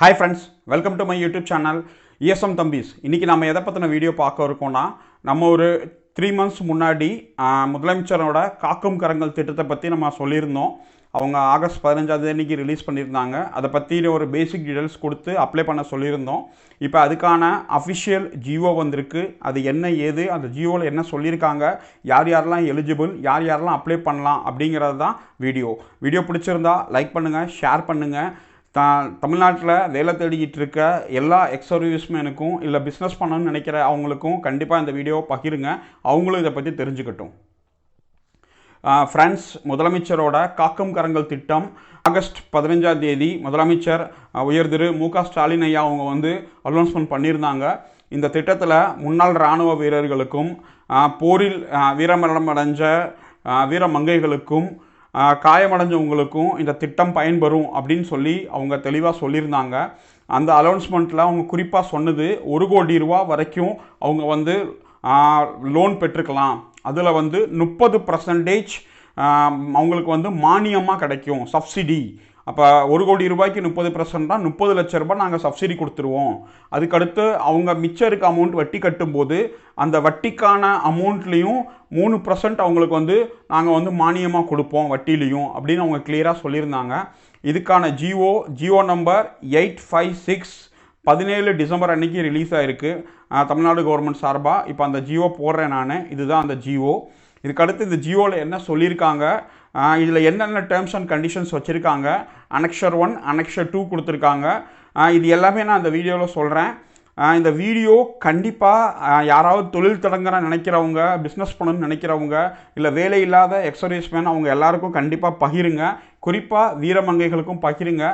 Hi friends, welcome to my YouTube channel ESM தம்பிஸ். இன்றைக்கி நம்ம எதை பற்றின வீடியோ பார்க்க இருக்கோம்னா, நம்ம ஒரு 3 months முன்னாடி முதலமைச்சரோட காக்கும் கரங்கள் திட்டத்தை பற்றி நம்ம சொல்லியிருந்தோம். அவங்க ஆகஸ்ட் 15 அன்றைக்கி ரிலீஸ் பண்ணியிருந்தாங்க. அதை பற்றி ஒரு பேசிக் டீட்டெயில்ஸ் கொடுத்து அப்ளை பண்ண சொல்லியிருந்தோம். இப்போ அதுக்கான அஃபிஷியல் ஜிஓ வந்திருக்கு. அது என்ன ஏது, அந்த ஜிஓவில் என்ன சொல்லியிருக்காங்க, யார் யாரெல்லாம் எலிஜிபிள், யார் யாரெல்லாம் அப்ளை பண்ணலாம் அப்படிங்கிறது தான் வீடியோ பிடிச்சிருந்தா லைக் பண்ணுங்கள், ஷேர் பண்ணுங்கள். தமிழ்நாட்டில் வேலை தேடிக்கிட்டு இருக்க எல்லா எக்ஸ்-சர்வீஸ்மேனுக்கும் இல்லை பிஸ்னஸ் பண்ணணும்னு நினைக்கிற அவங்களுக்கும் கண்டிப்பாக இந்த வீடியோவை பகிருங்க. அவங்களும் இதை பற்றி தெரிஞ்சுக்கட்டும். ஃப்ரெண்ட்ஸ், முதலமைச்சரோட காக்கும் கரங்கள் திட்டம் ஆகஸ்ட் 15 முதலமைச்சர் உயர் திரு மு.க. ஸ்டாலின் ஐயா அவங்க அனௌன்ஸ்மெண்ட் பண்ணியிருந்தாங்க. இந்த திட்டத்தில் முன்னாள் இராணுவ வீரர்களுக்கும் போரில் வீரமரணம் அடைஞ்ச வீரமங்கைகளுக்கும் காயமடைஞ்சவங்களுக்கும் இந்த திட்டம் பயன்பெறும் அப்படின்னு சொல்லி அவங்க தெளிவாக சொல்லியிருந்தாங்க. அந்த அனௌன்ஸ்மெண்ட்டில் அவங்க குறிப்பாக சொன்னது 1 கோடி ரூபா வரைக்கும் அவங்க லோன் பெற்றுக்கலாம். அதில் 30% அவங்களுக்கு மானியமாக கிடைக்கும், சப்சிடி. அப்போ 1 கோடி ரூபாய்க்கு 30% தான் 30 லட்ச ரூபாய் நாங்கள் சப்சிடி கொடுத்துருவோம். அதுக்கடுத்து அவங்க மிச்சம் இருக்க அமௌண்ட் வட்டி கட்டும்போது அந்த வட்டிக்கான அமௌண்ட்லேயும் 3% அவங்களுக்கு நாங்கள் மானியமாக கொடுப்போம் வட்டிலையும் அப்படின்னு அவங்க கிளியராக சொல்லியிருந்தாங்க. இதுக்கான ஜிஓ நம்பர் 856 17 டிசம்பர் அன்றைக்கி ரிலீஸ் ஆகிருக்கு தமிழ்நாடு கவர்மெண்ட் சார்பாக. இப்போ அந்த ஜிஓ போடுறேன் நான். இதுதான் அந்த ஜிஓ. இதுக்கடுத்து இந்த ஜிஓவில் என்ன சொல்லியிருக்காங்க, இதில் என்னென்ன டேர்ம்ஸ் அண்ட் கண்டிஷன்ஸ் வச்சுருக்காங்க, அனெக்ஷர் 1 அனெக்ஷர் 2 கொடுத்துருக்காங்க. இது எல்லாமே நான் இந்த வீடியோவில் சொல்கிறேன். இந்த வீடியோ கண்டிப்பாக யாராவது தொழில் தொடங்குற நினைக்கிறவங்க, பிஸ்னஸ் பண்ணணும்னு நினைக்கிறவங்க, இல்லை வேலை இல்லாத எக்ஸ்-சர்வீஸ்மேன் அவங்க எல்லாருக்கும் கண்டிப்பாக பகிருங்க. குறிப்பாக வீரமங்கைகளுக்கும் பகிருங்க.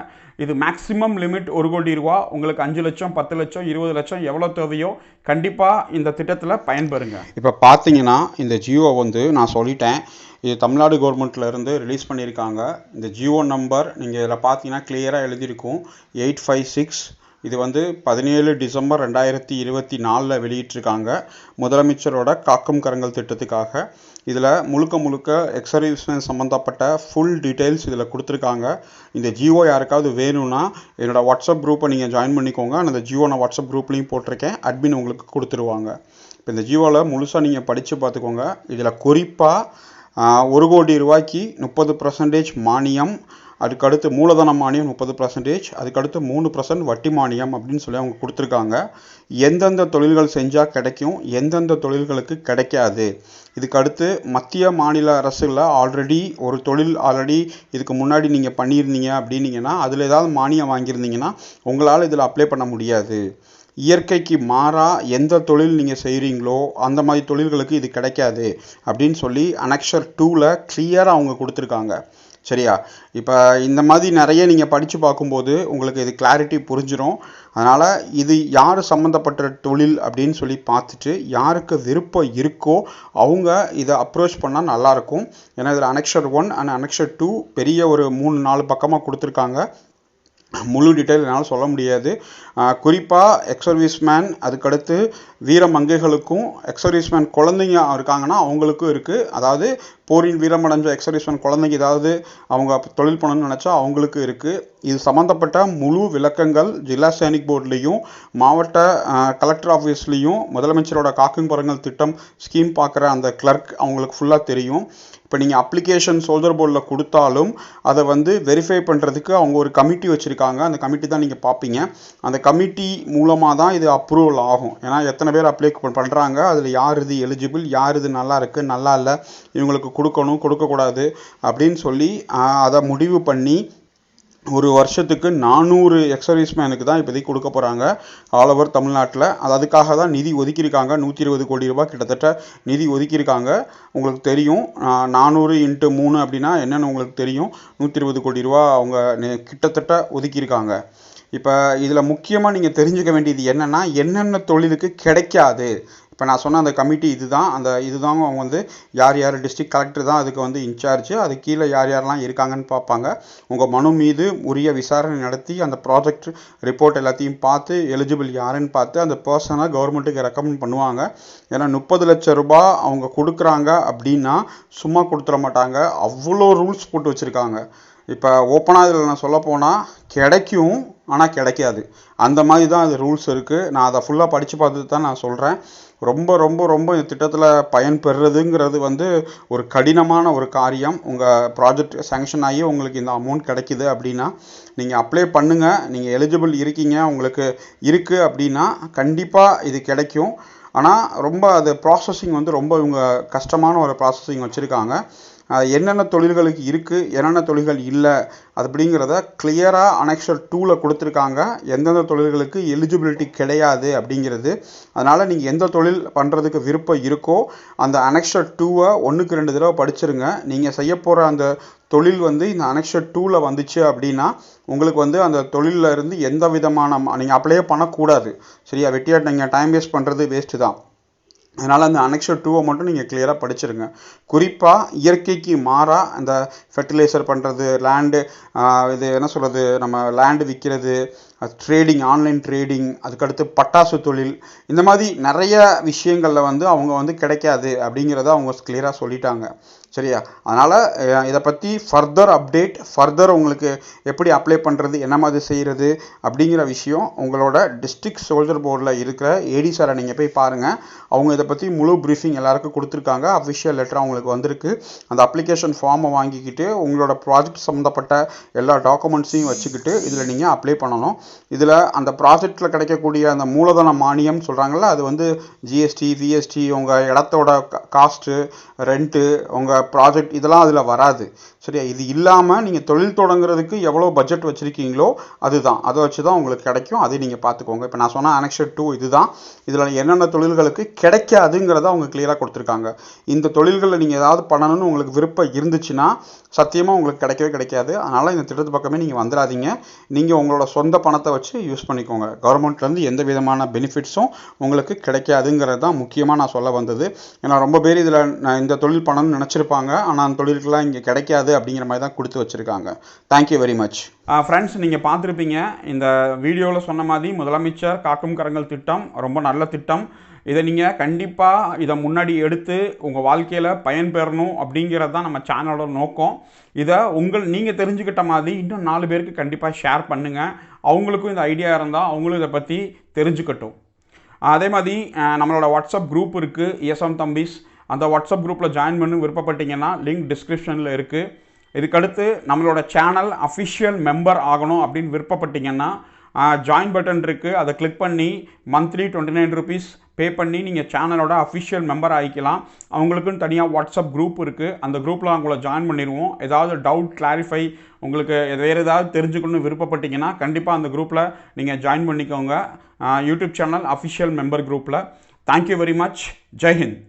இது மேக்ஸிமம் லிமிட் 1 கோடி ரூபா. உங்களுக்கு 5 லட்சம் 10 லட்சம் 20 லட்சம் எவ்வளோ தேவையோ கண்டிப்பாக இந்த திட்டத்தில் பயன்பெறுங்க. இப்போ பார்த்தீங்கன்னா இந்த ஜியோ நான் சொல்லிட்டேன், இது தமிழ்நாடு கவர்மெண்ட்டில் இருந்து ரிலீஸ் பண்ணியிருக்காங்க. இந்த ஜியோ நம்பர் நீங்கள் இதில் பார்த்தீங்கன்னா கிளியராக எழுதியிருக்கும் 856. இது 17 டிசம்பர் 2024 வெளியிட்டிருக்காங்க முதலமைச்சரோட காக்கும் கரங்கள் திட்டத்துக்காக. இதில் முழுக்க எக்ஸ்-சர்வீஸ்மேன் சம்மந்தப்பட்ட ஃபுல் டீட்டெயில்ஸ் இதில் கொடுத்துருக்காங்க. இந்த ஜியோ யாருக்காவது வேணும்னா என்னோடய வாட்ஸ்அப் குரூப்பை நீங்கள் ஜாயின் பண்ணிக்கோங்க. அந்த ஜியோ நான் வாட்ஸ்அப் குரூப்லேயும் போட்டிருக்கேன், அட்மின் உங்களுக்கு கொடுத்துருவாங்க. இப்போ இந்த ஜியோவில் முழுசாக நீங்கள் படித்து பார்த்துக்கோங்க. இதில் குறிப்பாக 1 கோடி ரூபாய்க்கு 30% மானியம், அதுக்கடுத்து மூலதன மானியம் 30%, அதுக்கடுத்து 3% வட்டி மானியம் அப்படின்னு சொல்லி அவங்க கொடுத்துருக்காங்க. எந்தெந்த தொழில்கள் செஞ்சால் கிடைக்கும், எந்தெந்த தொழில்களுக்கு கிடைக்காது. இதுக்கடுத்து மத்திய மாநில அரசுல ஆல்ரெடி ஒரு தொழில் இதுக்கு முன்னாடி நீங்கள் பண்ணியிருந்தீங்க அப்படின்னீங்கன்னா, அதில் ஏதாவது மானியம் வாங்கியிருந்தீங்கன்னா உங்களால் இதில் அப்ளை பண்ண முடியாது. இயற்கைக்கு மாறாக எந்த தொழில் நீங்கள் செய்கிறீங்களோ அந்த மாதிரி தொழில்களுக்கு இது கிடைக்காது அப்படின்னு சொல்லி அனெக்ஷர் 2ல் கிளியராக அவங்க கொடுத்துருக்காங்க. சரியா? இப்போ இந்த மாதிரி நிறைய நீங்கள் படித்து பார்க்கும்போது உங்களுக்கு இது கிளாரிட்டி புரிஞ்சிடும். அதனால் இது யார் சம்மந்தப்பட்ட தொழில் அப்படின்னு சொல்லி பார்த்துட்டு யாருக்கு விருப்பம் இருக்கோ அவங்க இதை அப்ரோச் பண்ணால் நல்லாயிருக்கும். ஏன்னா இதில் அனெக்ஷர் 1 அண்ட் அனெக்ஷர் 2 பெரிய ஒரு 3-4 பக்கமாக கொடுத்துருக்காங்க. முழு டீட்டெயில் என்னால் சொல்ல முடியாது. குறிப்பாக எக்ஸ்-சர்வீஸ்மேன், அதுக்கடுத்து வீரமங்கைகளுக்கும், எக்ஸ்-சர்வீஸ்மேன் குழந்தைங்க இருக்காங்கன்னா அவங்களுக்கும் இருக்குது. அதாவது போரின் வீரமடைஞ்ச எக்ஸ்-சர்வீஸ்மேன் குழந்தைங்க ஏதாவது அவங்க தொழில் பண்ணணும்னு நினச்சா அவங்களுக்கு இருக்குது. இது சம்மந்தப்பட்ட முழு விளக்கங்கள் ஜில்லா சைனிக் போர்ட்லேயும் மாவட்ட கலெக்டர் ஆஃபீஸ்லேயும் முதலமைச்சரோட காக்கும் கரங்கள் திட்டம் ஸ்கீம் பார்க்குற அந்த கிளர்க் அவங்களுக்கு ஃபுல்லாக தெரியும். இப்போ நீங்கள் அப்ளிகேஷன் சோல்ஜர் போர்டில் கொடுத்தாலும் அதை வெரிஃபை பண்ணுறதுக்கு அவங்க ஒரு கமிட்டி வச்சுருக்காங்க. அந்த கமிட்டி தான் நீங்கள் பார்ப்பீங்க. அந்த கமிட்டி மூலமாக தான் இது அப்ரூவல் ஆகும். ஏன்னா எத்தனை பேர் அப்ளை பண்ணுறாங்க, அதில் யார் இது எலிஜிபிள், யார் இது நல்லா இருக்குது, நல்லா இல்லை, இவங்களுக்கு கொடுக்கணும் கொடுக்கக்கூடாது அப்படின்னு சொல்லி அதை முடிவு பண்ணி ஒரு வருஷத்துக்கு 400 எக்ஸ்-சர்வீஸ்மேனுக்கு தான் இப்போதைக்கு கொடுக்க போகிறாங்க ஆல் ஓவர் தமிழ்நாட்டில். அதுக்காக தான் நிதி ஒதுக்கியிருக்காங்க. 120 கோடி ரூபாய் கிட்டத்தட்ட நிதி ஒதுக்கியிருக்காங்க. உங்களுக்கு தெரியும் 400 × 3 அப்படின்னா என்னென்னு உங்களுக்கு தெரியும். 120 கோடி ரூபா அவங்க கிட்டத்தட்ட ஒதுக்கியிருக்காங்க. இப்போ இதில் முக்கியமாக நீங்கள் தெரிஞ்சுக்க வேண்டியது என்னென்ன தொழிலுக்கு கிடைக்காது. இப்போ நான் சொன்ன அந்த கமிட்டி இதுதான் அவங்க யார் யார் டிஸ்ட்ரிக்ட் கலெக்டர் தான் அதுக்கு இன்சார்ஜ். அது கீழே யார் யாரெல்லாம் இருக்காங்கன்னு பார்ப்பாங்க. உங்கள் மனு மீது உரிய விசாரணை நடத்தி அந்த ப்ராஜெக்ட் ரிப்போர்ட் எல்லாத்தையும் பார்த்து எலிஜிபிள் யாருன்னு பார்த்து அந்த பர்சனை கவர்மெண்ட்டுக்கு ரெக்கமெண்ட் பண்ணுவாங்க. ஏன்னா 30 லட்ச ரூபாய் அவங்க கொடுக்குறாங்க அப்படின்னா சும்மா கொடுத்துட மாட்டாங்க. அவ்வளோ ரூல்ஸ் போட்டு வச்சுருக்காங்க. இப்போ ஓப்பனாக இதில் நான் சொல்ல போனால் கிடைக்கும், ஆனால் கிடைக்காது. அந்த மாதிரி தான் அது ரூல்ஸ் இருக்குது. நான் அதை ஃபுல்லாக படித்து பார்த்துட்டு தான் நான் சொல்கிறேன். ரொம்ப ரொம்ப ரொம்ப இந்த திட்டத்தில் பயன் பெறுறதுங்கிறது வந்து ஒரு கடினமான ஒரு காரியம். உங்கள் ப்ராஜெக்ட் சேங்ஷன் ஆகி உங்களுக்கு இந்த அமௌண்ட் கிடைக்கிது அப்படின்னா நீங்கள் அப்ளை பண்ணுங்கள். நீங்கள் எலிஜிபிள் இருக்கீங்க, உங்களுக்கு இருக்குது அப்படின்னா கண்டிப்பாக இது கிடைக்கும். ஆனால் ரொம்ப அது ப்ராசஸிங் வந்து ரொம்ப இவங்க கஷ்டமான ஒரு ப்ராசஸிங் வச்சுருக்காங்க. என்னென்ன தொழில்களுக்கு இருக்குது, என்னென்ன தொழில்கள் இல்லை அப்படிங்கிறத கிளியராக அனெக்ஷர் 2ல் கொடுத்துருக்காங்க. எந்தெந்த தொழில்களுக்கு எலிஜிபிலிட்டி கிடையாது அப்படிங்கிறது. அதனால் நீங்கள் எந்த தொழில் பண்ணுறதுக்கு விருப்பம் இருக்கோ அந்த அனெக்ஷர் 2வை 1க்கு 2 தடவை படிச்சிருங்க. நீங்கள் செய்ய போகிற அந்த தொழில் வந்து இந்த அனெக்ஷர் 2ல் வந்துச்சு அப்படின்னா உங்களுக்கு வந்து அந்த தொழிலில் இருந்து எந்த விதமான நீங்கள் அப்ளையே பண்ணக்கூடாது. சரியா? வெட்டியாக நீங்கள் டைம் வேஸ்ட் பண்ணுறது வேஸ்ட்டு தான். அதனால் அந்த அனெக்ஷர் 2வை மட்டும் நீங்கள் கிளியராக படிச்சிருங்க. குறிப்பாக இயற்கைக்கு மாறாக அந்த ஃபெர்டிலைசர் பண்ணுறது, லேண்டு இது என்ன சொல்கிறது, நம்ம லேண்டு விற்கிறது, ட்ரேடிங், ஆன்லைன் ட்ரேடிங், அதுக்கடுத்து பட்டாசு தொழில், இந்த மாதிரி நிறைய விஷயங்களில் வந்து அவங்க வந்து கிடைக்காது அப்படிங்கிறத அவங்க கிளியராக சொல்லிட்டாங்க. சரியா? அதனால் இதை பற்றி ஃபர்தர் அப்டேட், ஃபர்தர் உங்களுக்கு எப்படி அப்ளை பண்ணுறது, என்ன மாதிரி செய்கிறது அப்படிங்கிற விஷயம் உங்களோட டிஸ்ட்ரிக்ட் சோல்ஜர் போர்டில் இருக்கிற ஏடி சாரை நீங்கள் போய் பாருங்கள். அவங்க இதை பற்றி முழு ப்ரீஃபிங் எல்லாருக்கும் கொடுத்துருக்காங்க. அஃபிஷியல் லெட்டர் அவங்களுக்கு வந்திருக்கு. அந்த அப்ளிகேஷன் ஃபார்மை வாங்கிக்கிட்டு உங்களோட ப்ராஜெக்ட் சம்மந்தப்பட்ட எல்லா டாக்குமெண்ட்ஸையும் வச்சுக்கிட்டு இதில் நீங்கள் அப்ளை பண்ணணும். இதில் அந்த ப்ராஜெக்டில் கிடைக்கக்கூடிய அந்த மூலதன மானியம் சொல்கிறாங்கல்ல, அது வந்து ஜிஎஸ்டி, விஎஸ்டி, உங்கள் இடத்தோட காஸ்ட்டு, ரெண்ட்டு, உங்கள் ப்ராஜெக்ட், இதெல்லாம் அதில் வராது. சரியா? இது இல்லாமல் நீங்கள் தொழில் தொடங்குறதுக்கு எவ்வளோ பட்ஜெட் வச்சுருக்கீங்களோ அதுதான், அதை வச்சு தான் உங்களுக்கு கிடைக்கும். அதை நீங்கள் பார்த்துக்கோங்க. இப்போ நான் சொன்ன அனெக்ஷர் 2 இதுதான். இதில் என்னென்ன தொழில்களுக்கு கிடைக்காதுங்கிறத அவங்க கிளியராக கொடுத்துருக்காங்க. இந்த தொழில்களில் நீங்கள் ஏதாவது பண்ணணும்னு உங்களுக்கு விருப்பம் இருந்துச்சுன்னா சத்தியமாக உங்களுக்கு கிடைக்கவே கிடைக்காது. அதனால் இந்த திட்டத்து பக்கமே நீங்கள் வந்துடாதீங்க. நீங்கள் உங்களோட சொந்த பணத்தை வச்சு யூஸ் பண்ணிக்கோங்க. கவர்மெண்ட்லேருந்து எந்த விதமான பெனிஃபிட்ஸும் உங்களுக்கு கிடைக்காதுங்கிறது தான் முக்கியமாக நான் சொல்ல வந்தது. ஏன்னா ரொம்ப பேர் இதில் நான் இந்த தொழில் பண்ணணும்னு நினச்சிருப்பாங்க, ஆனால் அந்த தொழிலுக்கெல்லாம் இங்கே கிடைக்காது அப்படிங்கிற மாதிரி தான் கொடுத்து வச்சுருக்காங்க. Thank you very much. ஃப்ரெண்ட்ஸ், நீங்கள் பார்த்துருப்பீங்க இந்த வீடியோவில் சொன்ன மாதிரி முதலமைச்சர் காக்கும் கரங்கள் திட்டம் ரொம்ப நல்ல திட்டம். இதை நீங்கள் கண்டிப்பாக இதை முன்னாடி எடுத்து உங்கள் வாழ்க்கையில் பயன்பெறணும் அப்படிங்கிறது தான் நம்ம சேனலோட நோக்கம். இதை நீங்கள் தெரிஞ்சுக்கிட்ட மாதிரி இன்னும் 4 பேருக்கு கண்டிப்பாக ஷேர் பண்ணுங்கள். அவங்களுக்கும் இந்த ஐடியா இருந்தால் அவங்களும் இதை பற்றி தெரிஞ்சுக்கட்டும். அதே மாதிரி நம்மளோட வாட்ஸ்அப் குரூப் இருக்குது, ESM தம்பிஸ். அந்த வாட்ஸ்அப் குரூப்பில் ஜாயின் பண்ணி விருப்பப்பட்டீங்கன்னா லிங்க் டிஸ்கிரிப்ஷனில் இருக்குது. இதுக்கடுத்து நம்மளோட சேனல் அஃபிஷியல் மெம்பர் ஆகணும் அப்படின்னு விருப்பப்பட்டீங்கன்னா ஜாயின் பட்டன் இருக்குது, அதை கிளிக் பண்ணி மந்த்லி 29 rupees பே பண்ணி நீங்கள் சேனலோட அஃபிஷியல் மெம்பர் ஆகிக்கலாம். அவங்களுக்குன்னு தனியாக வாட்ஸ்அப் குரூப் இருக்குது. அந்த குரூப்பில் அவங்கள ஜாயின் பண்ணிடுவோம். ஏதாவது டவுட் கிளாரிஃபை, உங்களுக்கு வேறு ஏதாவது தெரிஞ்சுக்கணும்னு விருப்பப்பட்டீங்கன்னா கண்டிப்பாக அந்த குரூப்பில் நீங்கள் ஜாயின் பண்ணிக்கோங்க. யூடியூப் சேனல் அஃபிஷியல் மெம்பர் குரூப்பில். Thank you very much. Jai Hind.